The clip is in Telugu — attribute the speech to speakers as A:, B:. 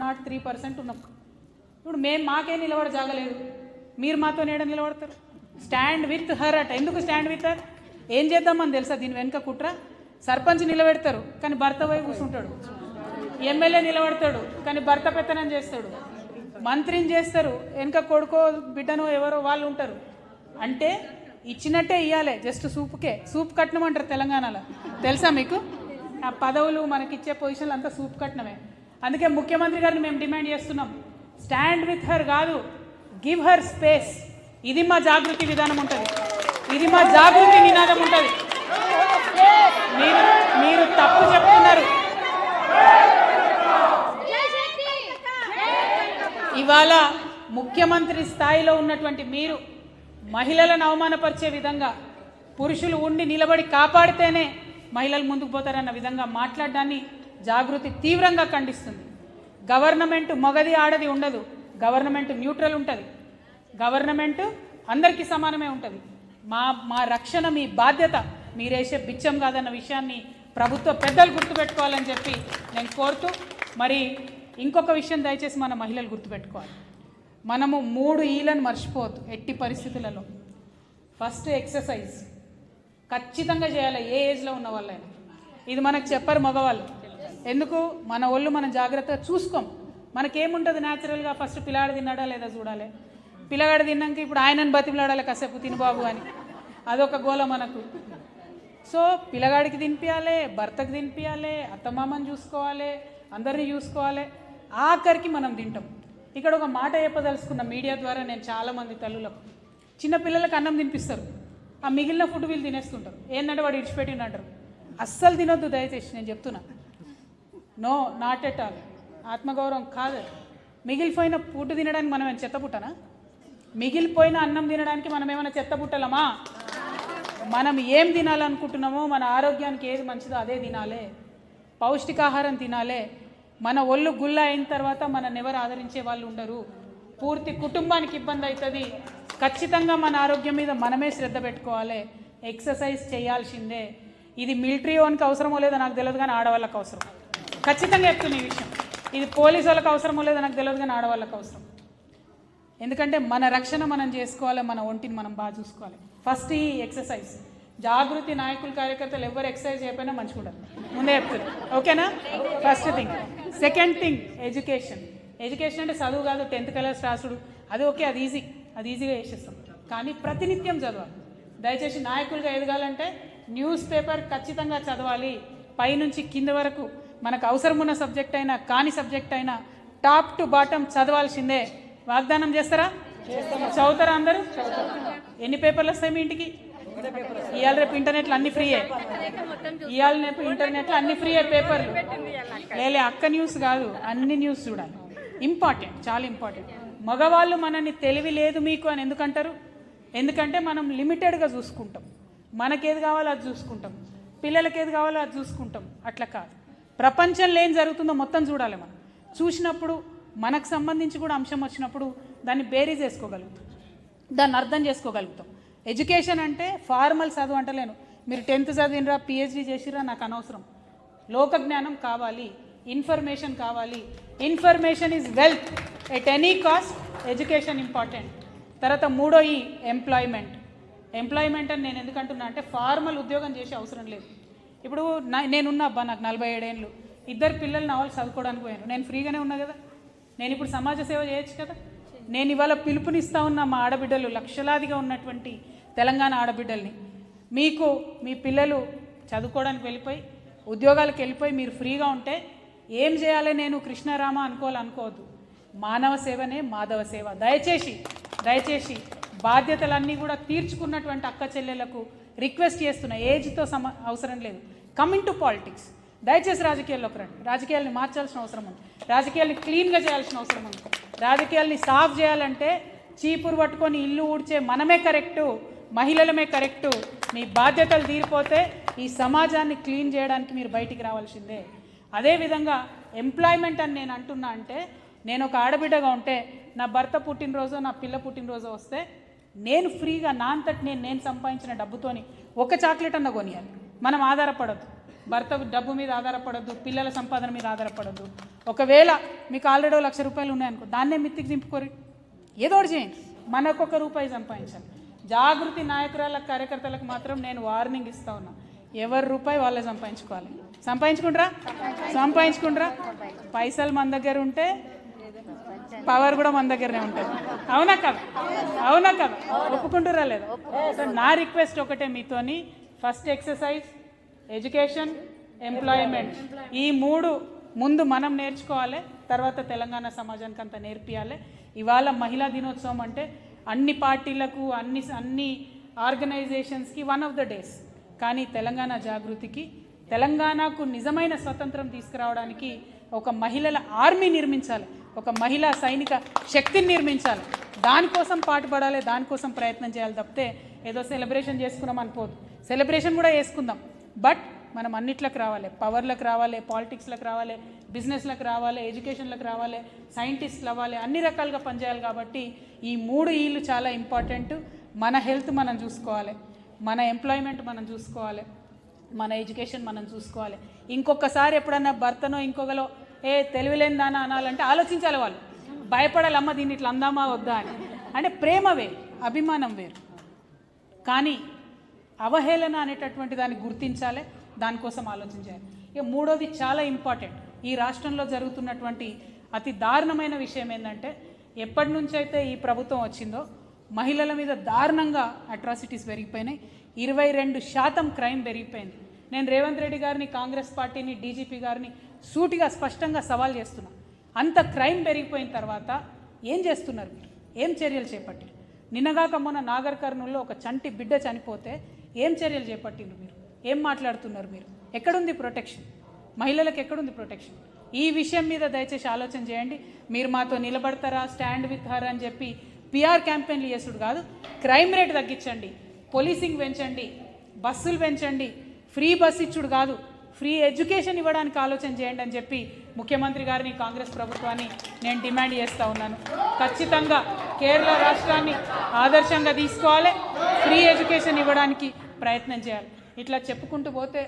A: 0.03% ఉన్నాం. ఇప్పుడు మాకే నిలబడ జాగలేదు, మీరు మాతో నేడ నిలబడతారు? స్టాండ్ విత్ హర్ అట. ఎందుకు స్టాండ్ విత్ హర్? ఏం చేద్దామని తెలుసా దీని వెనుక కుట్ర? సర్పంచ్ నిలబెడతారు కానీ భర్త పోయి కూర్చుంటాడు, ఎమ్మెల్యే నిలబడతాడు కానీ భర్త పెత్తనం చేస్తాడు, మంత్రిని చేస్తారు, వెనుక కొడుకో బిడ్డనో ఎవరో వాళ్ళు ఉంటారు. అంటే ఇచ్చినట్టే ఇవ్వాలి, జస్ట్ సూప్ కట్నం అంటారు తెలంగాణలో, తెలుసా మీకు? ఆ పదవులు మనకిచ్చే పొజిషన్లు అంతా సూప్ కట్నమే. అందుకే ముఖ్యమంత్రి గారిని మేము డిమాండ్ చేస్తున్నాం, స్టాండ్ విత్ హర్ కాదు, గివ్ హర్ స్పేస్. ఇది మా జాగృతి విధానం ఉంటుంది, ఇది మా జాగృతి నినాదం ఉంటుంది. మీరు తప్పు చెప్తున్నారు. ఇవాళ ముఖ్యమంత్రి స్థాయిలో ఉన్నటువంటి మీరు మహిళలను అవమానపరిచే విధంగా, పురుషులు ఉండి నిలబడి కాపాడితేనే మహిళలు ముందుకు పోతారన్న విధంగా మాట్లాడడాన్ని జాగృతి తీవ్రంగా ఖండిస్తుంది. గవర్నమెంట్ మగది ఆడది ఉండదు, గవర్నమెంట్ న్యూట్రల్ ఉంటుంది, గవర్నమెంట్ అందరికీ సమానమే ఉంటుంది. మా రక్షణ మీ బాధ్యత, మీరేసే బిచ్చం కాదన్న విషయాన్ని ప్రభుత్వ పెద్దలు గుర్తుపెట్టుకోవాలని చెప్పి నేను కోరుతూ, మరి ఇంకొక విషయం దయచేసి మన మహిళలు గుర్తుపెట్టుకోవాలి. మనము 3 ఈలను మర్చిపోవద్దు ఎట్టి పరిస్థితులలో. ఫస్ట్ ఎక్సర్సైజ్ ఖచ్చితంగా చేయాలి, ఏ ఏజ్లో ఉన్న వాళ్ళైనా. ఇది మనకు చెప్పరు మగవాళ్ళు. ఎందుకు? మన ఒళ్ళు మనం జాగ్రత్తగా చూసుకోం. మనకేముంటుంది న్యాచురల్గా, ఫస్ట్ పిల్లాడు తిన్నాడా లేదా చూడాలి, పిల్లగాడు తిన్నాక ఇప్పుడు ఆయనను బతిమిలాడాలి కాసేపు తినబాబు అని, అదొక గోల మనకు. సో పిల్లగాడికి తినిపించాలి, భర్తకు తినిపించాలి, అత్తమామని చూసుకోవాలి, అందరినీ చూసుకోవాలి, ఆఖరికి మనం తింటాం. ఇక్కడ ఒక మాట చెప్పదలుచుకున్న మీడియా ద్వారా నేను చాలామంది తల్లులకు, చిన్న పిల్లలకు అన్నం తినిపిస్తారు, ఆ మిగిలిన ఫుడ్ వీళ్ళు తినేస్తుంటారు. ఏంటంటే వాడు ఇడిచిపెట్టిండు అంటారు. అస్సలు తినొద్దు దయచేసి, నేను చెప్తున్నా. No, not at all. ఆత్మగౌరవం కాదు. మిగిలిపోయిన ఫుడ్ తినడానికి మనం ఏమైనా చెత్తపుట్టనా? మిగిలిపోయిన అన్నం తినడానికి మనం ఏమైనా చెత్తపుట్టలమా? మనం ఏం తినాలనుకుంటున్నామో, మన ఆరోగ్యానికి ఏది మంచిదో అదే తినాలి, పౌష్టికాహారం తినాలి. మన ఒళ్ళు గుల్ల అయిన తర్వాత మనల్ని ఎవరు ఆదరించే వాళ్ళు ఉండరు, పూర్తి కుటుంబానికి ఇబ్బంది అవుతుంది. ఖచ్చితంగా మన ఆరోగ్యం మీద మనమే శ్రద్ధ పెట్టుకోవాలి, ఎక్సర్సైజ్ చేయాల్సిందే. ఇది మిలిటరీ ఓన్కి అవసరమో లేదో నాకు తెలియదు కానీ ఆడవాళ్ళకి అవసరం. ఖచ్చితంగా చెప్తున్న ఈ విషయం, ఇది పోలీసు వాళ్ళకి అవసరమో లేదో నాకు తెలియదు కానీ ఆడవాళ్ళకి అవసరం. ఎందుకంటే మన రక్షణ మనం చేసుకోవాలి, మన ఒంటిని మనం బాగా చూసుకోవాలి. ఫస్ట్ ఈ ఎక్సర్సైజ్. జాగృతి నాయకులు కార్యకర్తలు ఎవరు ఎక్సర్సైజ్ చేయకపోయినా మంచిగా ముందే చెప్తారు, ఓకేనా? First thing. Second thing education. Education అంటే చదువు కాదు, 10th క్లాస్ రాసుడు, అది ఓకే, అది ఈజీగా చేసేస్తాం. కానీ ప్రతినిత్యం చదవాలి. దయచేసి నాయకులుగా ఎదగాలంటే న్యూస్ పేపర్ ఖచ్చితంగా చదవాలి, పైనుంచి కింద వరకు. మనకు అవసరం ఉన్న సబ్జెక్ట్ అయినా కాని సబ్జెక్ట్ అయినా టాప్ టు బాటమ్ చదవాల్సిందే. వాగ్దానం చేస్తారా? చదువుతారా అందరూ? ఎన్ని పేపర్లు వస్తాయి మీ ఇంటికి? ఇవాళ రేపు ఇంటర్నెట్లో అన్ని ఫ్రీయే, ఇవాళ రేపు ఇంటర్నెట్లో అన్ని ఫ్రీయే పేపర్లు. లేలే అక్క న్యూస్ కాదు, అన్ని న్యూస్ చూడాలి. ఇంపార్టెంట్, చాలా ఇంపార్టెంట్. మగవాళ్ళు మనల్ని తెలివి లేదు మీకు అని ఎందుకంటారు? ఎందుకంటే మనం లిమిటెడ్గా చూసుకుంటాం, మనకేది కావాలో అది చూసుకుంటాం, పిల్లలకి ఏది కావాలో అది చూసుకుంటాం. అట్లా కాదు, ప్రపంచంలో ఏం జరుగుతుందో మొత్తం చూడాలి. మనం చూసినప్పుడు మనకు సంబంధించి కూడా అంశం వచ్చినప్పుడు దాన్ని బేరీజ్ వేసుకోగలుగుతాం, దాన్ని అర్థం చేసుకోగలుగుతాం. ఎడ్యుకేషన్ అంటే ఫార్మల్ చదువు అంటలేను, మీరు 10th చదివినరా, PhD చేసిరా నాకు అనవసరం. లోక జ్ఞానం కావాలి, ఇన్ఫర్మేషన్ కావాలి. Information is wealth at any cost. Education important. తర్వాత 3వ ఈ ఎంప్లాయ్మెంట్. ఎంప్లాయ్మెంట్ అని నేను ఎందుకంటున్నా అంటే ఫార్మల్ ఉద్యోగం చేసే అవసరం లేదు. ఇప్పుడు నేనున్నా అబ్బా, నాకు 47 ఏళ్ళు, 2 పిల్లలు నా వాళ్ళు చదువుకోవడానికి పోయాను, నేను ఫ్రీగానే ఉన్నా కదా, నేను ఇప్పుడు సమాజ సేవ చేయొచ్చు కదా. నేను ఇవాళ పిలుపునిస్తా ఉన్న మా ఆడబిడ్డలు, లక్షలాదిగా ఉన్నటువంటి తెలంగాణ ఆడబిడ్డల్ని, మీకు మీ పిల్లలు చదువుకోవడానికి వెళ్ళిపోయి ఉద్యోగాలకు వెళ్ళిపోయి మీరు ఫ్రీగా ఉంటే ఏం చేయాలి నేను కృష్ణారామ అనుకోవద్దు. మానవ సేవనే మాధవ సేవ. దయచేసి బాధ్యతలన్నీ కూడా తీర్చుకున్నటువంటి అక్క చెల్లెలకు రిక్వెస్ట్ చేస్తున్నా, ఏజ్తో అవసరం లేదు. కమింగ్ టు పాలిటిక్స్, దయచేసి రాజకీయాల్లోకి రండి. రాజకీయాల్ని మార్చాల్సిన అవసరం ఉంది, రాజకీయాల్ని క్లీన్గా చేయాల్సిన అవసరం ఉంది. రాజకీయాల్ని సాఫ్ చేయాలంటే చీపురు పట్టుకొని ఇల్లు ఊడ్చే మనమే కరెక్టు, మహిళలమే కరెక్టు. మీ బాధ్యతలు తీరిపోతే ఈ సమాజాన్ని క్లీన్ చేయడానికి మీరు బయటికి రావాల్సిందే. అదేవిధంగా ఎంప్లాయ్మెంట్ అని నేను అంటున్నా అంటే, నేను ఒక ఆడబిడ్డగా ఉంటే నా భర్త పుట్టినరోజు, నా పిల్ల పుట్టినరోజు వస్తే నేను ఫ్రీగా నా అంతటి నేను సంపాదించిన డబ్బుతోని ఒక చాక్లెట్ అన్న కొనియాలి. మనం ఆధారపడద్దు. భర్త డబ్బు మీద ఆధారపడద్దు, పిల్లల సంపాదన మీద ఆధారపడద్దు. ఒకవేళ మీకు ఆల్రెడీ 1,00,000 రూపాయలు ఉన్నాయనుకో, దాన్నే మిత్తికి దింపుకోరి, ఏదో ఒకటి చేయండి, మనకు ₹1 సంపాదించాలి. జాగృతి నాయకురాలకు కార్యకర్తలకు మాత్రం నేను వార్నింగ్ ఇస్తా ఉన్నా, ఎవరి రూపాయి వాళ్ళే సంపాదించుకోవాలి. సంపాదించుకుంటారా పైసలు మన దగ్గర ఉంటే పవర్ కూడా మన దగ్గరనే ఉంటుంది. అవునా కదా ఒప్పుకుంటారా లేదా? సో నా రిక్వెస్ట్ ఒకటే మీతోని, ఫస్ట్ ఎక్సర్సైజ్, ఎడ్యుకేషన్, ఎంప్లాయ్మెంట్, ఈ 3 ముందు మనం నేర్చుకోవాలి, తర్వాత తెలంగాణ సమాజానికి అంతా నేర్పియాలి. ఇవాళ మహిళా దినోత్సవం అంటే అన్ని పార్టీలకు అన్ని ఆర్గనైజేషన్స్కి వన్ ఆఫ్ ద డేస్. కానీ తెలంగాణ జాగృతికి, తెలంగాణకు నిజమైన స్వతంత్రం తీసుకురావడానికి ఒక మహిళల ఆర్మీ నిర్మించాలి, ఒక మహిళా సైనిక శక్తిని నిర్మించాలి. దానికోసం పాటుపడాలి, దానికోసం ప్రయత్నం చేయాలి తప్పితే ఏదో సెలబ్రేషన్ చేసుకున్నాం అనుకోదు. సెలబ్రేషన్ కూడా చేసుకుందాం, బట్ మనం అన్నిట్లకు రావాలి, పవర్లకు రావాలి, పాలిటిక్స్లకు రావాలి, బిజినెస్లకు రావాలి, ఎడ్యుకేషన్లకు రావాలి, సైంటిస్టులు అవ్వాలి, అన్ని రకాలుగా పనిచేయాలి. కాబట్టి ఈ 3 ఈలు చాలా ఇంపార్టెంట్. మన హెల్త్ మనం చూసుకోవాలి, మన ఎంప్లాయ్మెంట్ మనం చూసుకోవాలి, మన ఎడ్యుకేషన్ మనం చూసుకోవాలి. ఇంకొకసారి ఎప్పుడన్నా భర్తనో ఇంకొకలో తెలివిలేని దానా అనాలంటే ఆలోచించాలి, వాళ్ళు భయపడాలి, అమ్మ దీన్ని ఇట్లా అందామా వద్దా అని. అంటే ప్రేమ వేరు, అభిమానం వేరు, కానీ అవహేళన అనేటటువంటి దాన్ని గుర్తించాలి, దానికోసం ఆలోచించాలి. ఇక 3వది చాలా ఇంపార్టెంట్, ఈ రాష్ట్రంలో జరుగుతున్నటువంటి అతి దారుణమైన విషయం ఏంటంటే, ఎప్పటి నుంచి అయితే ఈ ప్రభుత్వం వచ్చిందో మహిళల మీద దారుణంగా అట్రాసిటీస్ పెరిగిపోయినాయి, 22% క్రైమ్ పెరిగిపోయింది. నేను రేవంత్ రెడ్డి గారిని, కాంగ్రెస్ పార్టీని, డీజీపీ గారిని సూటిగా స్పష్టంగా సవాల్ చేస్తున్నా, అంత క్రైమ్ పెరిగిపోయిన తర్వాత ఏం చేస్తున్నారు మీరు? ఏం చర్యలు చేపట్టారు? నిన్నగాక మొన్న నాగర్ కర్నూల్లో ఒక చంటి బిడ్డ చనిపోతే ఏం చర్యలు చేపట్టిండ్రు మీరు? ఏం మాట్లాడుతున్నారు మీరు? ఎక్కడుంది ప్రొటెక్షన్? మహిళలకు ఎక్కడుంది ప్రొటెక్షన్? ఈ విషయం మీద దయచేసి ఆలోచన చేయండి. మీరు మాతో నిలబడతారా, స్టాండ్ విత్ హర్ అని చెప్పి పిఆర్ క్యాంపెయిన్లు చేసుడు కాదు, క్రైమ్ రేట్ తగ్గించండి, పోలీసింగ్ పెంచండి, బస్సులు పెంచండి, ఫ్రీ బస్ ఇచ్చుడు కాదు, ఫ్రీ ఎడ్యుకేషన్ ఇవ్వడానికి ఆలోచన చేయండి అని చెప్పి ముఖ్యమంత్రి గారిని, కాంగ్రెస్ ప్రభుత్వాన్ని నేను డిమాండ్ చేస్తూ ఉన్నాను. ఖచ్చితంగా కేరళ రాష్ట్రాన్ని ఆదర్శంగా తీసుకోవాలి, ఫ్రీ ఎడ్యుకేషన్ ఇవ్వడానికి ప్రయత్నం చేయాలి. ఇట్లా చెప్పుకుంటూ పోతే